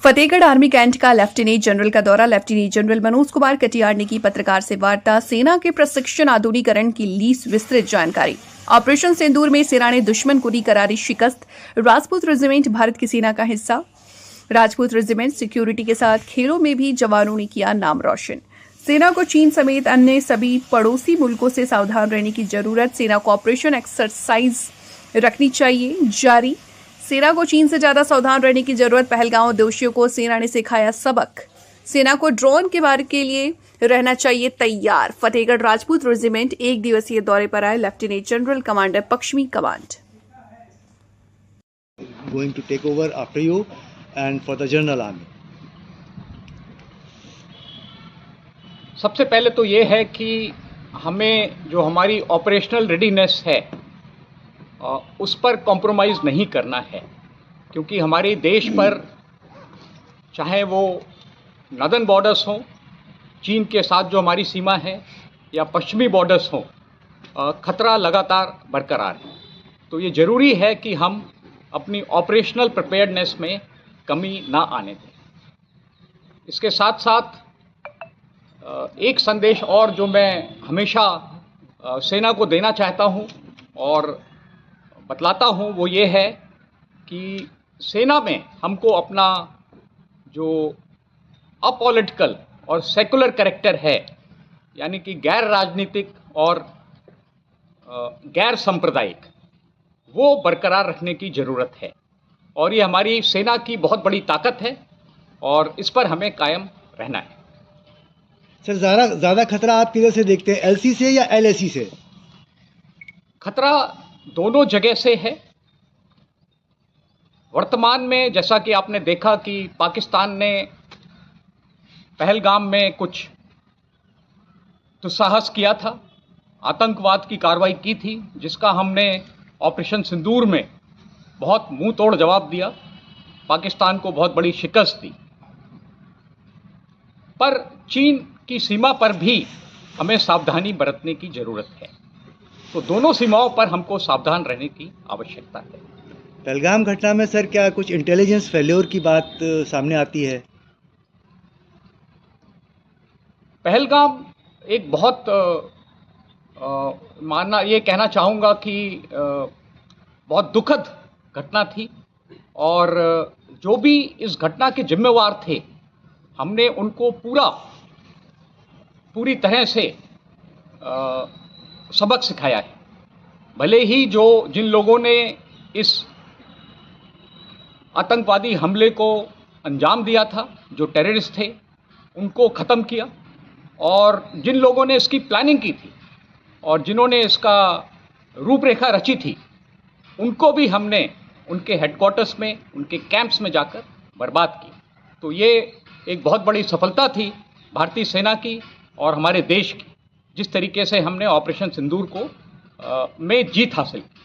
Fatehgarh army cantt का lieutenant general का दौरा। लेफ्टिनेंट जनरल मनोज कुमार कटियार ने की पत्रकार से वार्ता। सेना के प्रशिक्षण आधुनिकीकरण की ली विस्तृत जानकारी। ऑपरेशन सिंदूर में सेना ने दुश्मन को दी करारी शिकस्त। राजपूत रेजिमेंट भारत की सेना का हिस्सा। राजपूत रेजिमेंट सिक्योरिटी के साथ खेलों में भी जवानों ने किया नाम रोशन। सेना को चीन समेत अन्य सभी पड़ोसी मुल्कों से सावधान रहने की जरूरत। सेना को ऑपरेशन एक्सरसाइज रखनी चाहिए जारी। सेना को चीन से ज्यादा सावधान रहने की जरूरत। पहलगांव दोषियों को सेना ने सिखाया सबक। सेना को ड्रोन के वार के लिए रहना चाहिए तैयार। फतेहगढ़ राजपूत रेजिमेंट एक दिवसीय दौरे पर आए लेफ्टिनेंट जनरल कमांडर पश्चिमी command. Going to take over after you and for the general army. सबसे पहले तो ये है कि हमें जो हमारी ऑपरेशनल रेडीनेस है उस पर कॉम्प्रोमाइज़ नहीं करना है, क्योंकि हमारे देश पर चाहे वो नॉर्दर्न बॉर्डर्स हों चीन के साथ जो हमारी सीमा है या पश्चिमी बॉर्डर्स हों, खतरा लगातार बरकरार है। तो ये ज़रूरी है कि हम अपनी ऑपरेशनल प्रिपेयर्डनेस में कमी ना आने दें। इसके साथ साथ एक संदेश और जो मैं हमेशा सेना को देना चाहता हूं और बतलाता हूं, वो ये है कि सेना में हमको अपना जो अपॉलिटिकल और सेकुलर कैरेक्टर है, यानी कि गैर राजनीतिक और गैर सांप्रदायिक, वो बरकरार रखने की ज़रूरत है। और ये हमारी सेना की बहुत बड़ी ताकत है और इस पर हमें कायम रहना है। सर, ज़्यादा खतरा आप किधर से देखते हैं, एलसी से या एलएसी से? खतरा दोनों जगह से है। वर्तमान में जैसा कि आपने देखा कि पाकिस्तान ने पहलगाम में कुछ दुस्साहस किया था, आतंकवाद की कार्रवाई की थी, जिसका हमने ऑपरेशन सिंदूर में बहुत मुंह तोड़ जवाब दिया, पाकिस्तान को बहुत बड़ी शिकस्त दी। पर चीन की सीमा पर भी हमें सावधानी बरतने की ज़रूरत है। तो दोनों सीमाओं पर हमको सावधान रहने की आवश्यकता है। पहलगाम घटना में सर क्या कुछ इंटेलिजेंस फेल्योर की बात सामने आती है? पहलगाम एक बहुत मानना ये कहना चाहूँगा कि बहुत दुखद घटना थी और जो भी इस घटना के जिम्मेवार थे, हमने उनको पूरी तरह से सबक सिखाया है। भले ही जिन लोगों ने इस आतंकवादी हमले को अंजाम दिया था, जो टेररिस्ट थे, उनको ख़त्म किया, और जिन लोगों ने इसकी प्लानिंग की थी और जिन्होंने इसका रूपरेखा रची थी, उनको भी हमने उनके हेडक्वार्टर्स में, उनके कैंप्स में जाकर बर्बाद किया। तो ये एक बहुत बड़ी सफलता थी भारतीय सेना की और हमारे देश की, जिस तरीके से हमने ऑपरेशन सिंदूर को में जीत हासिल की।